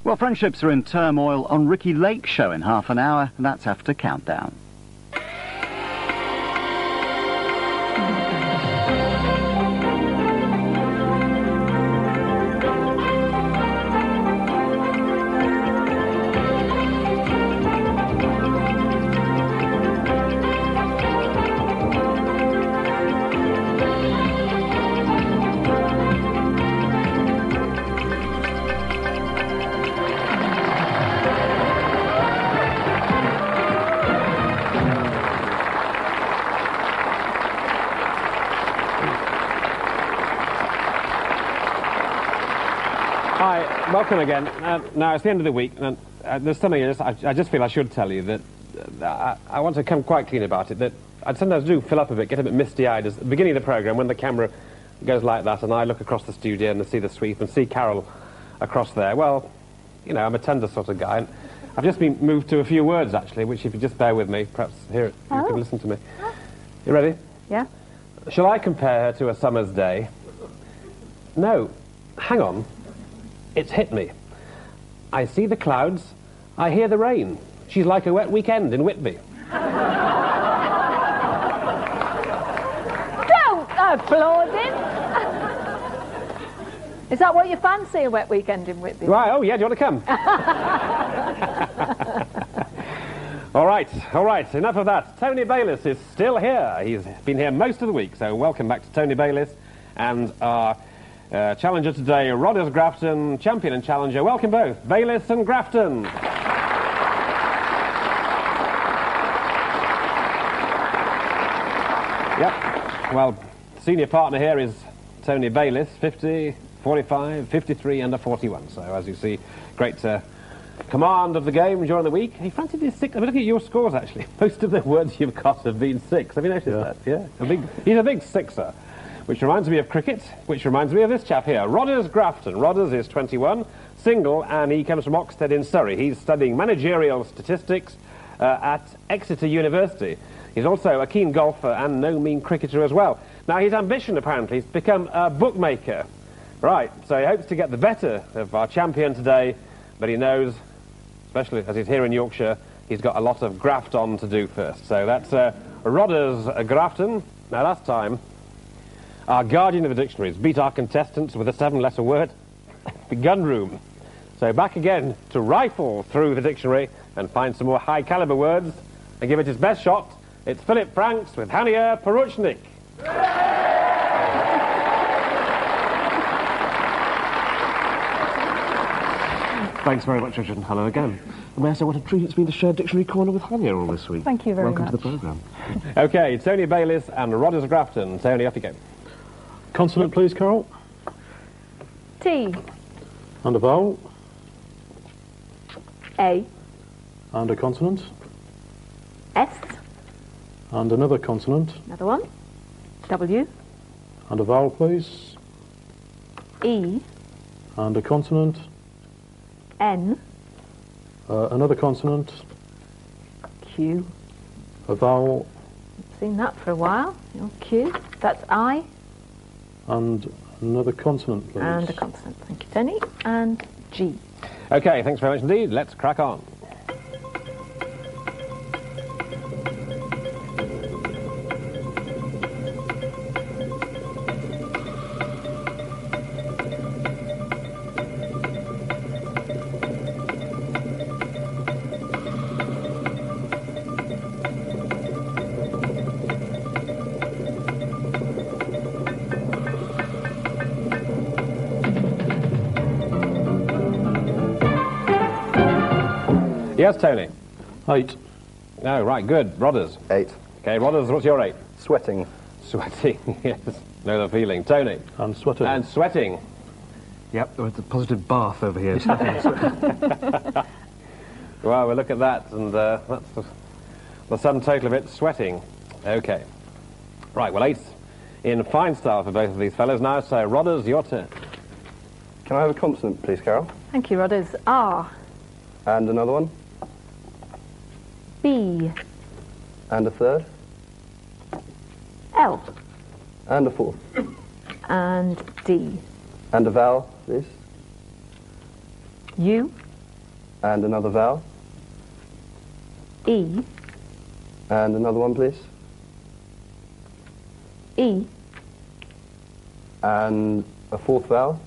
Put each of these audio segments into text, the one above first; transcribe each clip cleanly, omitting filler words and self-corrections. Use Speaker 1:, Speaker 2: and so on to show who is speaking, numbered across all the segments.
Speaker 1: Well, friendships are in turmoil on Ricky Lake's show in half an hour, and that's after Countdown.
Speaker 2: Hi, welcome again. Now, it's the end of the week, and there's something I just feel I should tell you, that I want to come quite clean about it, that I sometimes do fill up a bit, get a bit misty-eyed at the beginning of the programme when the camera goes like that and I look across the studio and see the sweep and see Carol across there. Well, you know, I'm a tender sort of guy, and I've just been moved to a few words, actually, which if you just bear with me, perhaps here you can listen to me. You ready?
Speaker 3: Yeah.
Speaker 2: Shall I compare her to a summer's day? No, hang on. It's hit me. I see the clouds, I hear the rain. She's like a wet weekend in Whitby.
Speaker 3: Don't applaud him! Is that what you fancy, a wet weekend in Whitby?
Speaker 2: Right, oh yeah, do you want to come? All right, enough of that. Tony Bayliss is still here. He's been here most of the week, so welcome back to Tony Bayliss. And our challenger today, Rodders Grafton, champion and challenger. Welcome both, Bayliss and Grafton. Yep, well, senior partner here is Tony Bayliss, 50, 45, 53 and a 41. So, as you see, great command of the game during the week. He fancied his six. I mean, look at your scores, actually. Most of the words you've got have been six. Have you noticed that? Yeah. He's a big sixer. Which reminds me of cricket, which reminds me of this chap here, Rodders Grafton. Rodders is 21, single, and he comes from Oxted in Surrey. He's studying managerial statistics at Exeter University. He's also a keen golfer and no mean cricketer as well. Now, his ambition, apparently, is to become a bookmaker. Right, so he hopes to get the better of our champion today, but he knows, especially as he's here in Yorkshire, he's got a lot of graft on to do first. So that's Rodders Grafton. Now, last time, our guardian of the dictionaries beat our contestants with a 7-letter word, the gun room. So back again to rifle through the dictionary and find some more high-caliber words and give it his best shot. It's Philip Franks with Hania Poruchnik.
Speaker 4: Thanks very much, Richard, and hello again. And may I say what a treat it's been to share Dictionary Corner with Hania all this week.
Speaker 3: Thank you very much.
Speaker 4: Welcome to the programme.
Speaker 2: OK, Tony Bayliss and Rodders Grafton. Tony, off you go.
Speaker 5: Consonant, please, Carol.
Speaker 3: T.
Speaker 5: And a vowel.
Speaker 3: A.
Speaker 5: And a consonant.
Speaker 3: S.
Speaker 5: And another consonant.
Speaker 3: Another one. W.
Speaker 5: And a vowel, please.
Speaker 3: E.
Speaker 5: And a consonant.
Speaker 3: N.
Speaker 5: Another consonant.
Speaker 3: Q.
Speaker 5: A vowel.
Speaker 3: Seen that for a while. Your Q. That's I.
Speaker 5: And another consonant, please.
Speaker 3: And a consonant. Thank you, Tony. And G.
Speaker 2: OK, thanks very much indeed. Let's crack on. Yes, Tony.
Speaker 5: 8.
Speaker 2: Oh, right, good. Rodders.
Speaker 6: 8.
Speaker 2: OK, Rodders, what's your 8?
Speaker 6: Sweating.
Speaker 2: Sweating, yes. Know the feeling. Tony.
Speaker 5: And sweating.
Speaker 2: And sweating.
Speaker 4: Yep, it's a positive bath over here.
Speaker 2: Well, we'll look at that, and that's the sum total of it, sweating. OK. Right, well, 8 in fine style for both of these fellows now, so Rodders, your turn.
Speaker 6: Can I have a consonant, please, Carol?
Speaker 3: Thank you, Rodders. R.
Speaker 6: And another one?
Speaker 3: B.
Speaker 6: And a third?
Speaker 3: L.
Speaker 6: And a fourth?
Speaker 3: And D.
Speaker 6: And a vowel, please?
Speaker 3: U.
Speaker 6: And another vowel.
Speaker 3: E.
Speaker 6: And another one, please.
Speaker 3: E.
Speaker 6: And a fourth vowel.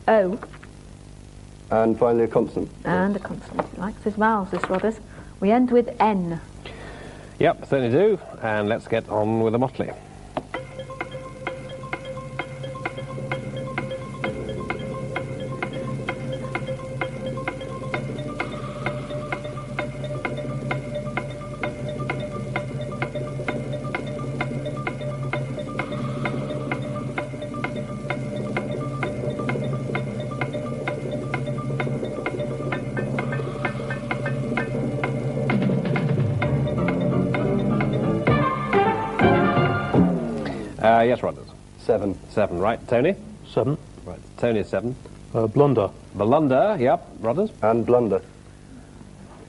Speaker 3: O.
Speaker 6: And finally a consonant.
Speaker 3: And a consonant. He likes his vowels, this Rodders. We end with N.
Speaker 2: Yep, certainly do. And let's get on with the motley. Yes, Rodders.
Speaker 6: 7.
Speaker 2: 7, right. Tony?
Speaker 5: 7.
Speaker 2: Right. Tony is 7.
Speaker 5: Blunder.
Speaker 2: Blunder, yep. Rodders?
Speaker 6: And blunder.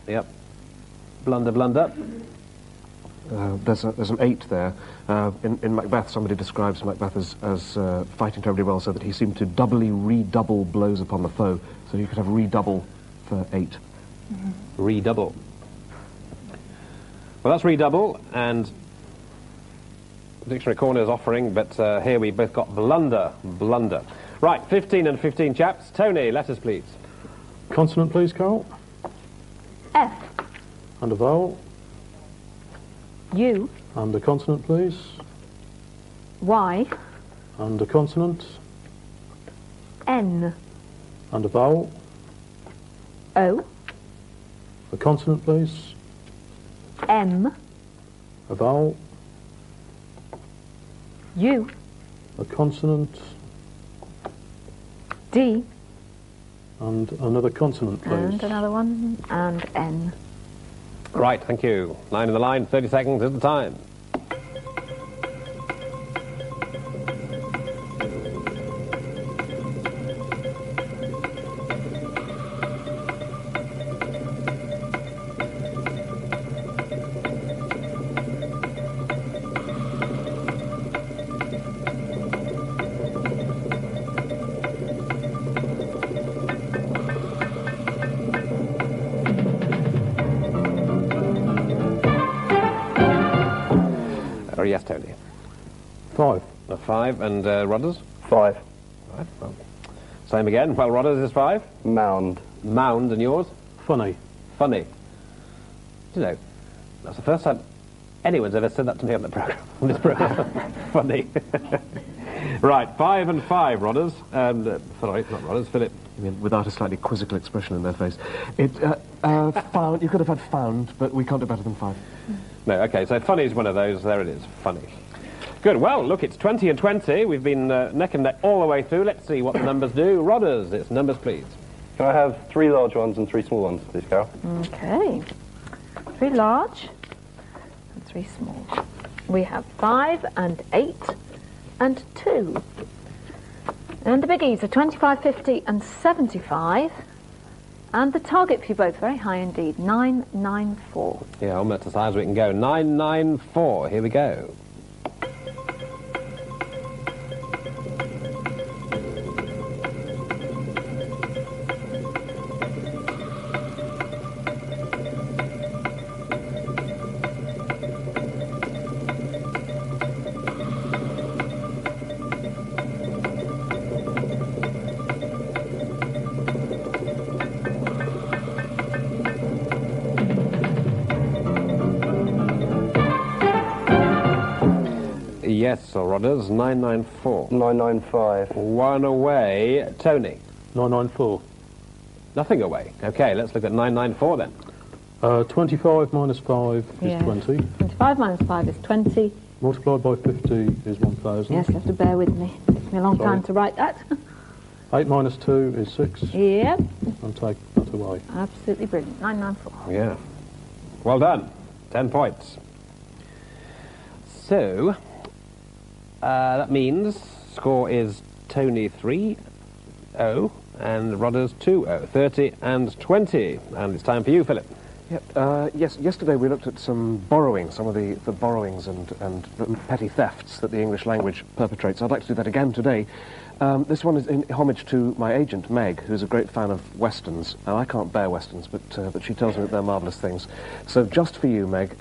Speaker 2: Yep. Blunder, blunder.
Speaker 4: There's an 8 there. In Macbeth, somebody describes Macbeth as fighting terribly well, so that he seemed to doubly redouble blows upon the foe. So you could have redouble for 8.
Speaker 2: Redouble. Well, that's redouble, and Dictionary Corner is offering, but here we both got blunder. Blunder. Right, 15 and 15, chaps. Tony, letters, please.
Speaker 5: Consonant, please, Carol.
Speaker 3: F.
Speaker 5: And a vowel.
Speaker 3: U.
Speaker 5: And a consonant, please.
Speaker 3: Y.
Speaker 5: And a consonant.
Speaker 3: N.
Speaker 5: And a vowel.
Speaker 3: O.
Speaker 5: A consonant, please.
Speaker 3: M.
Speaker 5: A vowel.
Speaker 3: U.
Speaker 5: A consonant.
Speaker 3: D.
Speaker 5: And another consonant, please.
Speaker 3: And another one. And N.
Speaker 2: Right, thank you. 9 in the line, 30 seconds is the time. Yes, Tony.
Speaker 5: 5.
Speaker 2: A 5, and Rodders?
Speaker 6: 5.
Speaker 2: Right, well, same again. Well, Rodders is 5.
Speaker 6: Mound.
Speaker 2: Mound, and yours?
Speaker 5: Funny.
Speaker 2: Funny. You know, that's the first time anyone's ever said that to me on the programme, on this programme. Funny. Right, 5 and 5, Rodders. And, sorry, not Rodders, Philip.
Speaker 4: I mean, without a slightly quizzical expression in their face. Found. You could have had found, but we can't do better than 5.
Speaker 2: No, okay, so funny is one of those. There it is, funny. Good, well, look, it's 20 and 20. We've been neck and neck all the way through. Let's see what the numbers do. Rodders, it's numbers, please.
Speaker 6: Can I have 3 large ones and 3 small ones, please, Carol?
Speaker 3: Okay. 3 large and 3 small. We have 5 and 8 and 2. And the biggies are 25, 50 and 75. And the target for you both, very high indeed, 994.
Speaker 2: Yeah, almost as high as we can go. 994, here we go. Yes, or Rodders, 994.
Speaker 6: 995.
Speaker 2: 1 away. Tony.
Speaker 5: 994.
Speaker 2: Nothing away. Okay, let's look at 994 then.
Speaker 5: 25 minus 5 is 20.
Speaker 3: 25 minus 5 is 20.
Speaker 5: Multiplied by 50 is 1,000.
Speaker 3: Yes, you have to bear with me. It took me a long time to write that.
Speaker 5: 8 minus 2 is 6.
Speaker 3: Yep.
Speaker 5: And take that away.
Speaker 3: Absolutely brilliant. 994.
Speaker 2: Yeah. Well done. 10 points. So, that means score is Tony 3-0 and Rodders 2-0. 30 and 20. And it's time for you, Philip.
Speaker 4: Yep. Yes, yesterday we looked at some borrowing, some of the borrowings and petty thefts that the English language perpetrates. I'd like to do that again today. This one is in homage to my agent, Meg, who's a great fan of westerns. And I can't bear westerns, but she tells me that they're marvellous things. So just for you, Meg,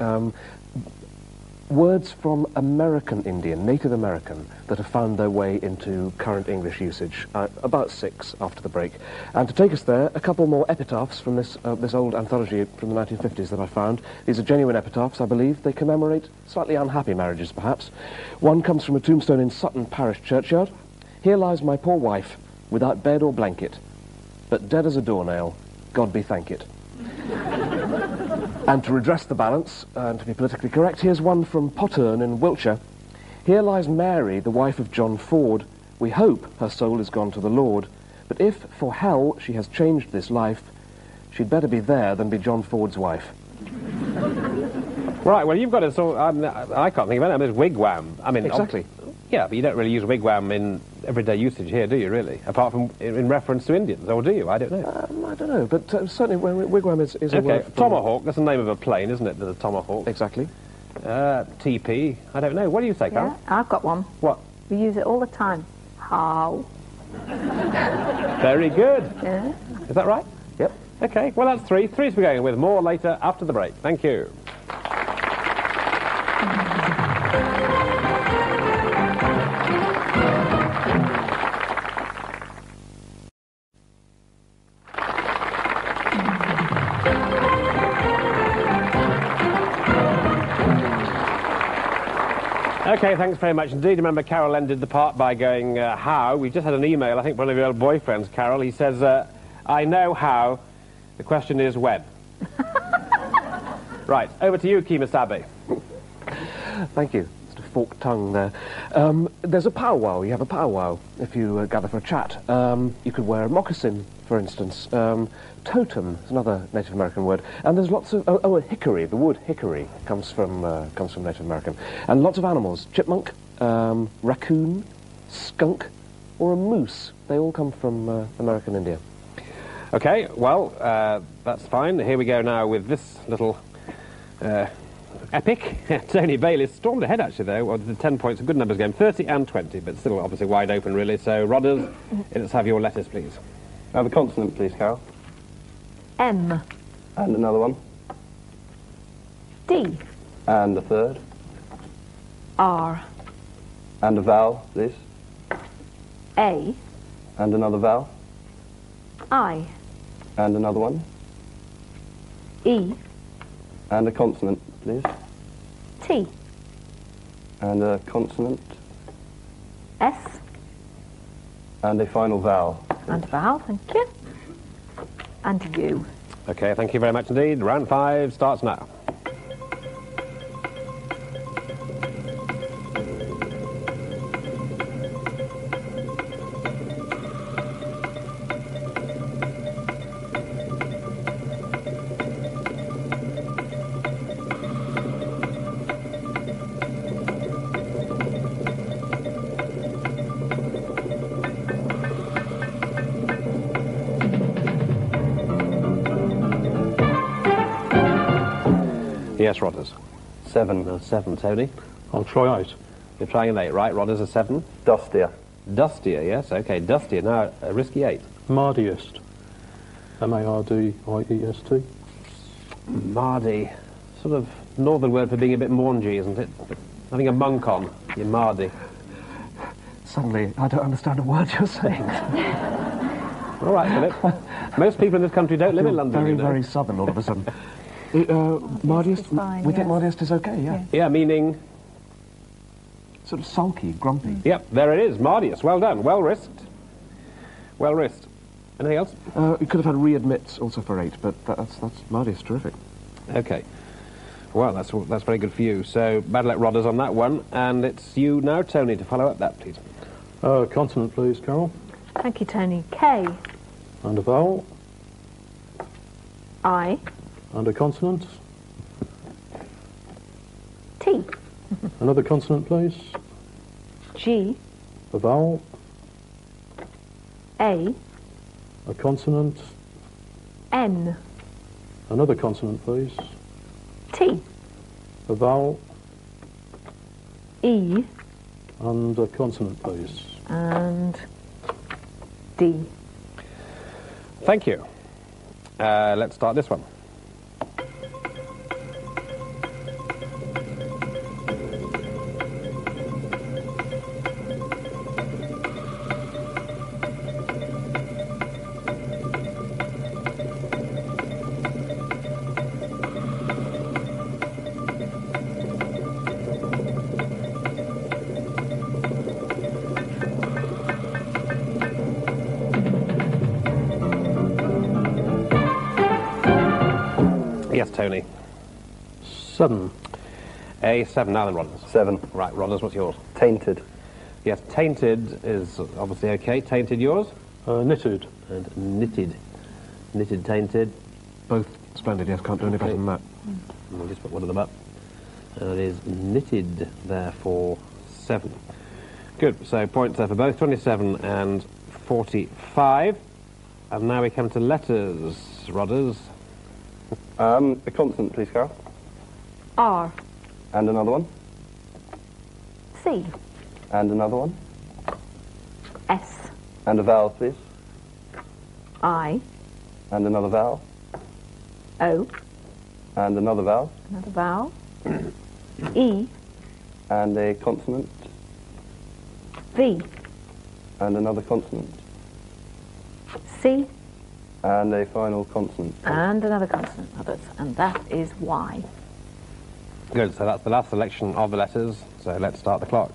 Speaker 4: words from American Indian, Native American, that have found their way into current English usage. About 6 after the break. And to take us there, a couple more epitaphs from this old anthology from the 1950s that I found. These are genuine epitaphs, I believe. They commemorate slightly unhappy marriages, perhaps. One comes from a tombstone in Sutton Parish churchyard. Here lies my poor wife, without bed or blanket, but dead as a doornail, God be thank it. And to redress the balance, and to be politically correct, here's one from Potterne in Wiltshire. Here lies Mary, the wife of John Ford. We hope her soul is gone to the Lord. But if, for hell, she has changed this life, she'd better be there than be John Ford's wife.
Speaker 2: Right, well, you've got a sort I can't think of it. I mean, it's wigwam. I mean,
Speaker 4: Exactly.
Speaker 2: Yeah, but you don't really use wigwam in everyday usage here, do you, really? Apart from in reference to Indians, or do you? I don't know.
Speaker 4: I don't know, but certainly wigwam is a
Speaker 2: Okay,
Speaker 4: word from-
Speaker 2: tomahawk, that's the name of a plane, isn't it, the tomahawk?
Speaker 4: Exactly.
Speaker 2: TP, I don't know. What do you say, Carol?
Speaker 3: Yeah, I've got one.
Speaker 2: What?
Speaker 3: We use it all the time. How?
Speaker 2: Very good.
Speaker 3: Yeah.
Speaker 2: Is that right?
Speaker 4: Yep.
Speaker 2: Okay, well, that's 3. 3's we're going with. More later after the break. Thank you. Okay, thanks very much indeed. Remember, Carol ended the part by going, how? We just had an email, I think, one of your old boyfriends, Carol. He says, I know how. The question is when. Right, over to you, Kemosabe.
Speaker 4: Thank you. Just a forked tongue there. There's a powwow. You have a powwow if you gather for a chat. You could wear a moccasin, for instance. Totem is another Native American word. And there's lots of... a hickory. The wood hickory comes from Native American. And lots of animals. Chipmunk, raccoon, skunk, or a moose. They all come from American India.
Speaker 2: Okay, well, that's fine. Here we go now with this little epic. Tony Bayliss stormed ahead, actually, though. Well, the 10 points, a good numbers game. 30 and 20, but still obviously wide open, really. So, Rodders, let's have your letters, please.
Speaker 6: Now the consonant, please, Carol.
Speaker 3: M.
Speaker 6: And another one.
Speaker 3: D.
Speaker 6: And a third.
Speaker 3: R.
Speaker 6: And a vowel, please.
Speaker 3: A.
Speaker 6: And another vowel.
Speaker 3: I.
Speaker 6: And another one.
Speaker 3: E.
Speaker 6: And a consonant, please.
Speaker 3: T.
Speaker 6: And a consonant.
Speaker 3: S.
Speaker 6: And a final vowel.
Speaker 3: And a vowel, thank you. And U.
Speaker 2: Okay, thank you very much indeed. Round 5 starts now. Yes, Rodders.
Speaker 6: 7.
Speaker 2: 7, Tony.
Speaker 5: I'll try 8.
Speaker 2: You're trying an 8, right? Rodders a 7.
Speaker 6: Dustier.
Speaker 2: Dustier, yes, okay, Dustier. Now, a risky 8.
Speaker 5: Mardiest. M-A-R-D-I-E-S-T.
Speaker 2: Mardy. Sort of northern word for being a bit maungy, isn't it? Having a monk on. You're Mardy.
Speaker 4: Suddenly, I don't understand a word you're saying.
Speaker 2: All right, Philip. Most people in this country don't live in London,
Speaker 4: Very,
Speaker 2: you know.
Speaker 4: very southern all of a sudden. Mardiest,
Speaker 3: fine,
Speaker 4: we think
Speaker 3: yes.
Speaker 4: Mardiest is okay, yeah.
Speaker 2: Yeah, meaning...
Speaker 4: Sort of sulky, grumpy.
Speaker 2: Yep, there it is. Mardius. Well done. Well risked. Well risked. Anything else?
Speaker 4: You could have had readmits also for 8, but that's Mardiest, terrific.
Speaker 2: Okay. Well, that's very good for you. So, bad luck, Rodders, on that one. And it's you now, Tony, to follow up that, please.
Speaker 5: Consonant, please, Carol.
Speaker 3: Thank you, Tony. K.
Speaker 5: And a vowel.
Speaker 3: I.
Speaker 5: And a consonant.
Speaker 3: T.
Speaker 5: Another consonant, please.
Speaker 3: G.
Speaker 5: A vowel.
Speaker 3: A.
Speaker 5: A consonant.
Speaker 3: N.
Speaker 5: Another consonant, please.
Speaker 3: T.
Speaker 5: A vowel.
Speaker 3: E.
Speaker 5: And a consonant, please.
Speaker 3: And D.
Speaker 2: Thank you. Let's start this one. Yes, Tony.
Speaker 5: 7.
Speaker 2: A7. Now then, Rodders.
Speaker 6: 7.
Speaker 2: Right, Rodders, what's yours?
Speaker 6: Tainted.
Speaker 2: Yes, tainted is obviously okay. Tainted, yours?
Speaker 5: Knitted.
Speaker 2: And knitted. Knitted, tainted.
Speaker 4: Both splendid, yes, can't do any better than that.
Speaker 2: We'll just put one of them up. And it is knitted there for 7. Good, so points there for both, 27 and 45. And now we come to letters, Rodders.
Speaker 6: A consonant, please, Carol.
Speaker 3: R.
Speaker 6: And another one.
Speaker 3: C.
Speaker 6: And another one.
Speaker 3: S.
Speaker 6: And a vowel, please.
Speaker 3: I.
Speaker 6: And another vowel.
Speaker 3: O.
Speaker 6: And another vowel.
Speaker 3: Another vowel. E.
Speaker 6: And a consonant.
Speaker 3: V.
Speaker 6: And another consonant.
Speaker 3: C.
Speaker 6: And a final consonant.
Speaker 3: And another consonant, others. And that is Y.
Speaker 2: Good, so that's the last selection of the letters. So let's start the clock.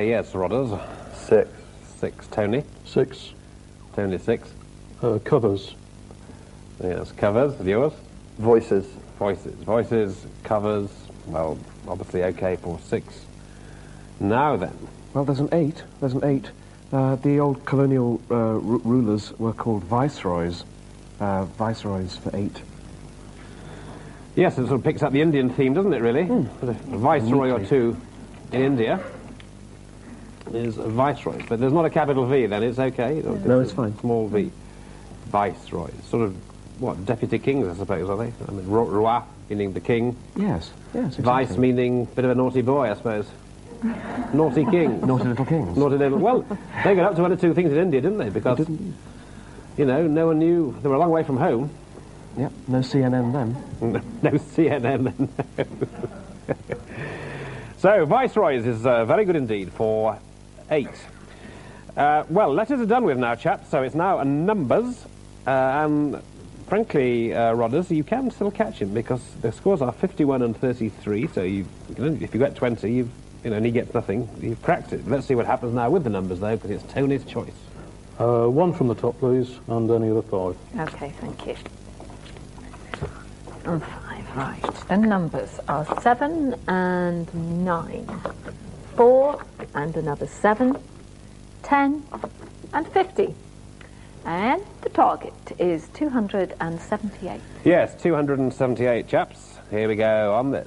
Speaker 2: Yes, Rodders.
Speaker 6: 6.
Speaker 2: 6. Tony.
Speaker 5: 6.
Speaker 2: Tony 6.
Speaker 5: Covers.
Speaker 2: Yes, covers. Yours?
Speaker 6: Voices.
Speaker 2: Voices. Voices, covers. Well, obviously okay for 6. Now then.
Speaker 4: Well, there's an 8. There's an 8. The old colonial rulers were called viceroys. Viceroys for 8.
Speaker 2: Yes, it sort of picks up the Indian theme, doesn't it, really? A viceroy or two in India is a viceroy. But there's not a capital V, then it's okay?
Speaker 4: No, it's fine.
Speaker 2: Small v. Viceroy. Sort of, what, deputy kings, I suppose, are they? I mean, roi, meaning the king.
Speaker 4: Yes, yes, exactly.
Speaker 2: Vice, meaning bit of a naughty boy, I suppose. Naughty king.
Speaker 4: Naughty little kings.
Speaker 2: Naughty little... Well, they got up to one or two things in India, didn't they? Because, you know, no one knew... They were a long way from home.
Speaker 4: Yep, no CNN then.
Speaker 2: No CNN then. So, Viceroys is very good indeed for 8. Well, letters are done with now, chaps, so it's now numbers. And frankly, Rodders, you can still catch him because the scores are 51 and 33, so if you get 20, and he gets nothing, you've cracked it. Let's see what happens now with the numbers, though, because it's Tony's choice.
Speaker 5: 1 from the top, please, and any other 5.
Speaker 3: Okay, thank you. And 5, right. The numbers are 7 and 9. 4 and another 7. 10 and 50. And the target is 278.
Speaker 2: Yes, 278, chaps. Here we go on this.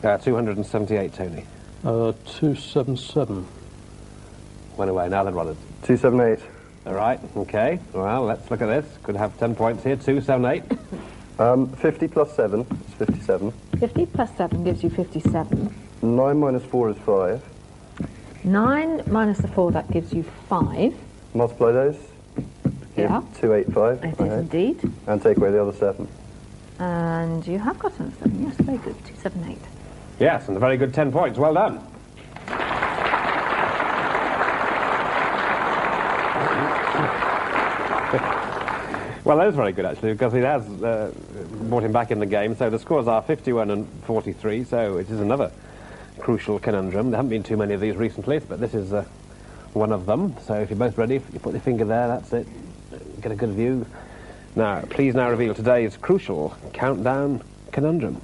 Speaker 2: Yeah, 278, Tony.
Speaker 5: 277.
Speaker 2: Went away. Now then, Rodders.
Speaker 6: 278.
Speaker 2: All right, okay. Well, let's look at this. Could have 10 points here. 278.
Speaker 6: 50 plus 7 is 57.
Speaker 3: 50 plus 7 gives you 57.
Speaker 6: 9 minus 4 is 5.
Speaker 3: 9 minus the 4, that gives you 5.
Speaker 6: Multiply those.
Speaker 3: Yeah.
Speaker 6: 285.
Speaker 3: It is indeed.
Speaker 6: And take away the other 7.
Speaker 3: And you have got another 7. Yes, very good. 278.
Speaker 2: Yes, and a very good 10 points. Well done. Well, that is very good, actually, because it has brought him back in the game. So the scores are 51 and 43, so it is another crucial conundrum. There haven't been too many of these recently, but this is one of them. So if you're both ready, you put your finger there, that's it. Get a good view. Now, please now reveal today's crucial countdown conundrum.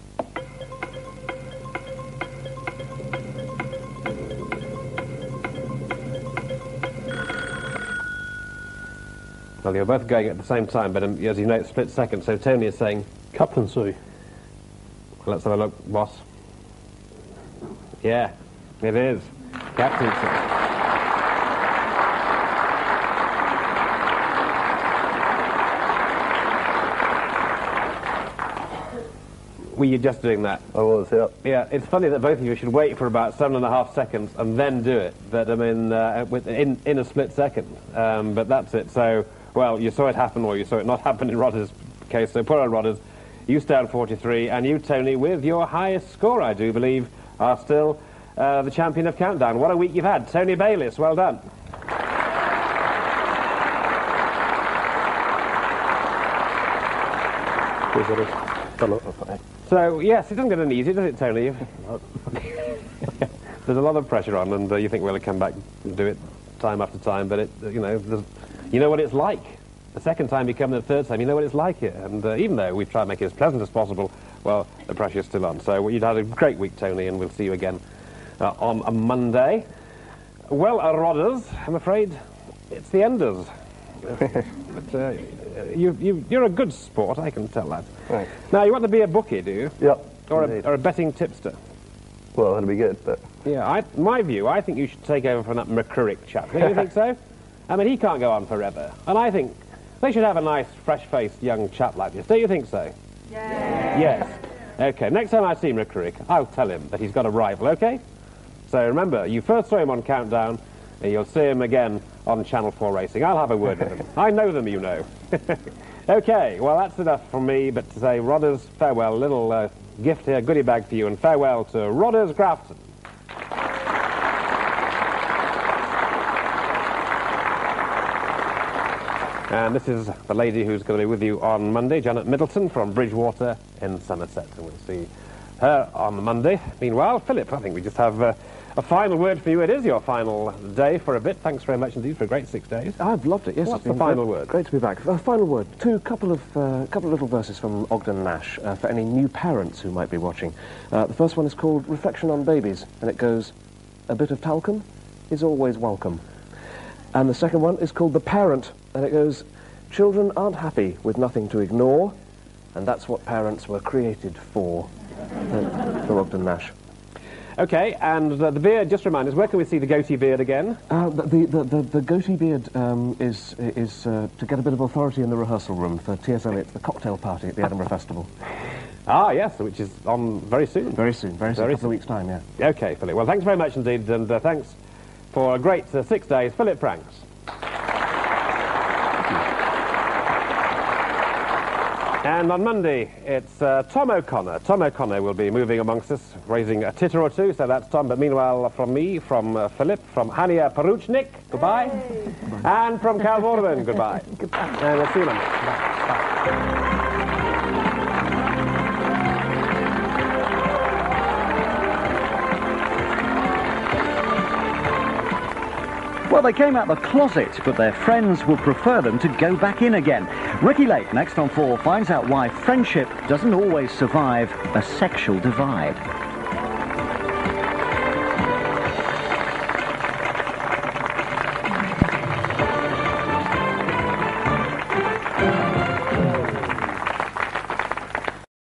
Speaker 2: Well, you're both going at the same time, but as you know, it's split second, so Tony is saying...
Speaker 5: Captaincy.
Speaker 2: Well, let's have a look, boss. Yeah, it is. Captaincy. Were you just doing that?
Speaker 6: I was, yeah.
Speaker 2: Yeah, it's funny that both of you should wait for about 7.5 seconds and then do it, but I mean, in a split second. But that's it. So, well, you saw it happen, or you saw it not happen in Rodder's case. So, poor old Rodders, you stay on 43, and you, Tony, with your highest score, I do believe, are still the champion of Countdown. What a week you've had. Tony Bayliss, well done. So, yes, it doesn't get any easier, does it, Tony? There's a lot of pressure on, and you think, well, it'll come back and do it time after time, but, you know what it's like. The second time you come, the third time, you know what it's like here. And even though we've tried to make it as pleasant as possible, well, the pressure's still on. So you've had a great week, Tony, and we'll see you again on a Monday. Well, Rodders, I'm afraid it's the enders. But you're a good sport, I can tell that.
Speaker 6: Right.
Speaker 2: Now, you want to be a bookie, do you?
Speaker 6: Yep.
Speaker 2: Or a betting tipster?
Speaker 6: Well, that'd be good, but...
Speaker 2: Yeah, my view, I think you should take over from that McCurrick chap. Don't you think so? I mean, he can't go on forever. And I think they should have a nice, fresh-faced young chap like this. Don't you think so? Yeah. Yes. OK, next time I see McCurrick, I'll tell him that he's got a rival, OK? So remember, you first saw him on Countdown, and you'll see him again on Channel 4 Racing. I'll have a word with him. I know them, you know. OK, well, that's enough from me, but to say, Rodders, farewell. A little gift here, goodie bag for you, and farewell to Rodders Grafton. And this is the lady who's going to be with you on Monday, Janet Middleton from Bridgewater in Somerset. And we'll see her on Monday. Meanwhile, Philip, I think we just have a final word for you. It is your final day for a bit. Thanks very much indeed for a great 6 days.
Speaker 4: I've loved it, yes.
Speaker 2: What's the final word?
Speaker 4: Great to be back. Final word. Couple of little verses from Ogden Nash for any new parents who might be watching. The first one is called Reflection on Babies, and it goes, a bit of talcum is always welcome. And the second one is called The Parent, and it goes, children aren't happy with nothing to ignore, and that's what parents were created for. From Ogden Nash.
Speaker 2: OK, and the beard, just remind us, where can we see the goatee beard again?
Speaker 4: The goatee beard is to get a bit of authority in the rehearsal room for T.S. Eliot's The Cocktail Party at the Edinburgh Festival.
Speaker 2: Ah, yes, which is on very soon.
Speaker 4: Very soon, a couple of weeks' time, yeah.
Speaker 2: OK, Philip. Well, thanks very much indeed, and thanks for a great 6 days. Philip Franks. And on Monday, it's Tom O'Connor. Tom O'Connor will be moving amongst us, raising a titter or two, so that's Tom. But meanwhile, from me, from Philip, from Hania Peruchnik, goodbye. Hey. And from Cal Vorderman, goodbye.
Speaker 3: Goodbye.
Speaker 2: And we'll see you Monday. Bye. Bye.
Speaker 1: Well, they came out the closet, but their friends would prefer them to go back in again. Ricky Lake, next on 4, finds out why friendship doesn't always survive a sexual divide.